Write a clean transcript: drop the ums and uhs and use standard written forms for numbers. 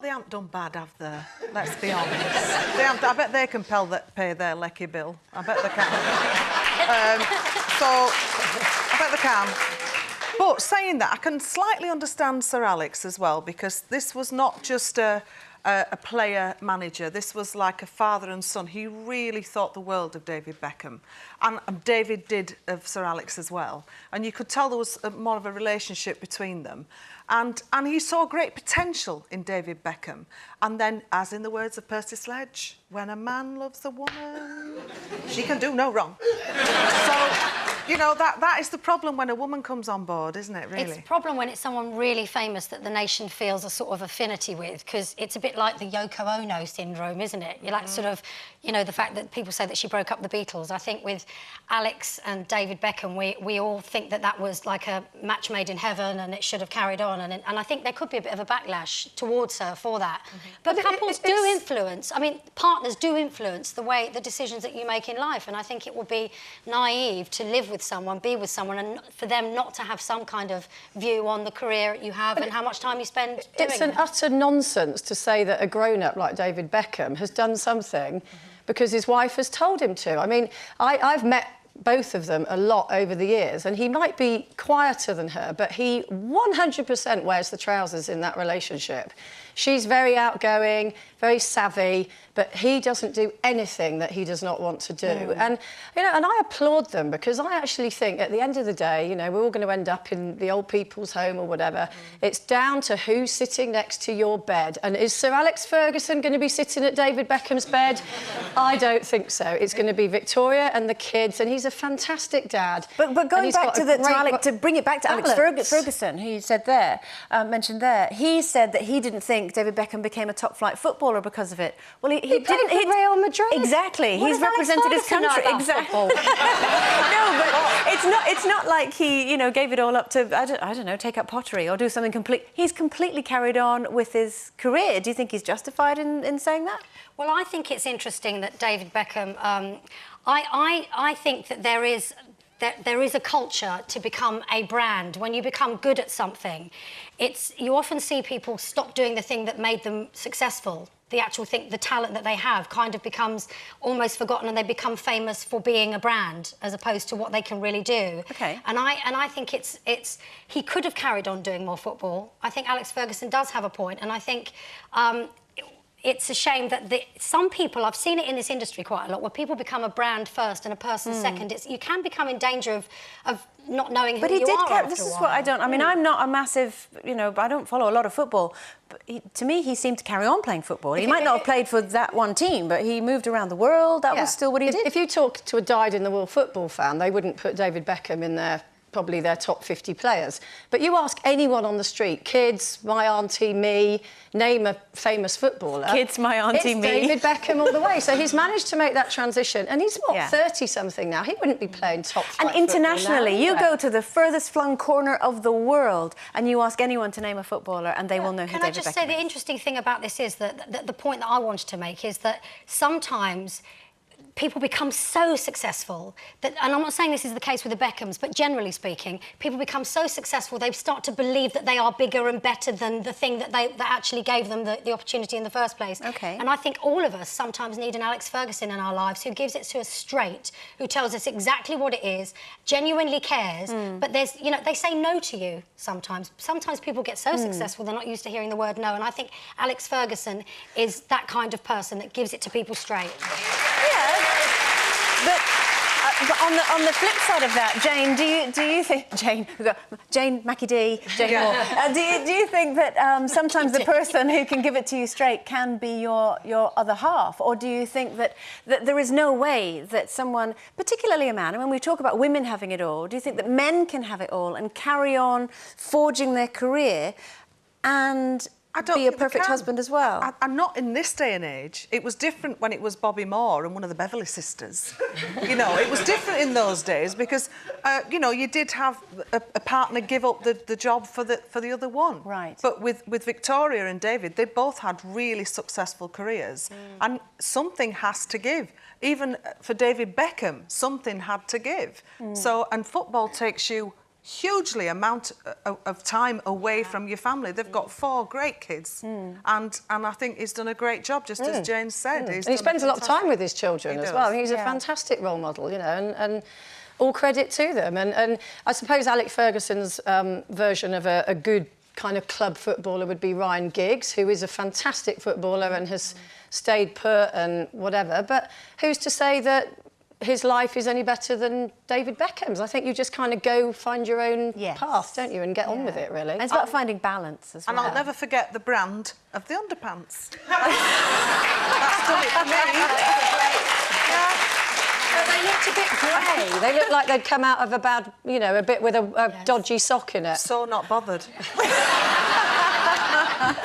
They haven't done bad, have they? Let's be honest. They haven't, I bet they can pay their lecky bill. I bet they can. I bet they can. But saying that, I can slightly understand Sir Alex as well, because this was not just a player-manager. This was like a father and son. He really thought the world of David Beckham. And David did of Sir Alex as well. And you could tell there was more of a relationship between them. And he saw great potential in David Beckham. And then, as in the words of Percy Sledge, when a man loves a woman, she can do no wrong. So, you know, that is the problem when a woman comes on board, isn't it, really? It's a problem when it's someone really famous that the nation feels a sort of affinity with, because it's a bit like the Yoko Ono syndrome, isn't it? You like sort of, you know, the fact that people say that she broke up the Beatles. I think with Alex and David Beckham, we all think that that was like a match made in heaven and it should have carried on. And I think there could be a bit of a backlash towards her for that. But couples do influence. I mean, partners do influence the decisions that you make in life. And I think it would be naive to live with someone, be with someone, and for them not to have some kind of view on the career you have and how much time you spend doing it. It's an utter nonsense to say that a grown-up like David Beckham has done something because his wife has told him to. I mean, I've met both of them a lot over the years, and he might be quieter than her, but he 100% wears the trousers in that relationship. She's very outgoing, very savvy, but he doesn't do anything that he does not want to do. And, you know, and I applaud them, because I actually think at the end of the day, you know, we're all going to end up in the old people's home or whatever. It's down to who's sitting next to your bed. And is Sir Alex Ferguson going to be sitting at David Beckham's bed? I don't think so. It's going to be Victoria and the kids, and he's a fantastic dad. But going back to bring it back to Alex Ferguson, who you said there, mentioned there, he said that he didn't think David Beckham became a top-flight footballer because of it. Well, he didn't. He Real Madrid. Exactly. He's represented his country. Exactly. No, but it's not like he, you know, gave it all up to I don't know, take up pottery or do something complete. He's completely carried on with his career. Do you think he's justified in saying that? Well, I think it's interesting that David Beckham. I think that there is a culture to become a brand. When you become good at something, you often see people stop doing the thing that made them successful. The actual thing, the talent that they have kind of becomes almost forgotten, and they become famous for being a brand as opposed to what they can really do. Okay. And I think he could have carried on doing more football. I think Alex Ferguson does have a point, and I think it's a shame that some people, I've seen it in this industry quite a lot, where people become a brand first and a person second. You can become in danger of not knowing who you are. This is what I don't. I mean, I'm not a massive, you know, I don't follow a lot of football. But to me, he seemed to carry on playing football. He might not have played for that one team, but he moved around the world. That was still what he did. If you talk to a dyed-in-the-wool football fan, they wouldn't put David Beckham in there. Probably their top 50 players. But you ask anyone on the street, kids, my auntie, me, name a famous footballer. Kids, my auntie, me. David Beckham all the way. So he's managed to make that transition. And he's, what, 30-something now? He wouldn't be playing top-flight And internationally, you go to the furthest flung corner of the world and you ask anyone to name a footballer and they will know who David Beckham is. Can I just say the interesting thing about this is that the point that I wanted to make is that sometimes people become so successful that, and I'm not saying this is the case with the Beckhams, but generally speaking, people become so successful they start to believe that they are bigger and better than the thing that actually gave them the opportunity in the first place. Okay. And I think all of us sometimes need an Alex Ferguson in our lives who gives it to us straight, who tells us exactly what it is, genuinely cares. But there's, you know, they say no to you sometimes. Sometimes people get so successful they're not used to hearing the word no. And I think Alex Ferguson is that kind of person that gives it to people straight. Yeah. But on the flip side of that, Jane, do you think Jane Mackie D, Jane Moore? Do you think that sometimes the person who can give it to you straight can be your other half, or do you think that there is no way that someone, particularly a man, and when we talk about women having it all, do you think that men can have it all and carry on forging their career and be a perfect husband as well? I'm not in this day and age. It was different when it was Bobby Moore and one of the Beverly sisters. You know, it was different in those days because, you know, you did have a partner give up the job for the other one. Right. But with Victoria and David, they both had really successful careers, and something has to give. Even for David Beckham, something had to give. So, and football takes you hugely amount of time away from your family. They've got 4 great kids, and I think he's done a great job, just as Jane said. And he spends a lot of time with his children as well. He's a fantastic role model, you know, and all credit to them. And I suppose Alex Ferguson's version of a good kind of club footballer would be Ryan Giggs, who is a fantastic footballer and has stayed put and whatever. But who's to say that his life is any better than David Beckham's? I think you just kind of go find your own path, don't you, and get on with it, really. And it's about finding balance as well. And I'll never forget the brand of the underpants. That's done it for me. They looked a bit grey. They looked like they'd come out of a bad, you know, a bit with a dodgy sock in it. So not bothered.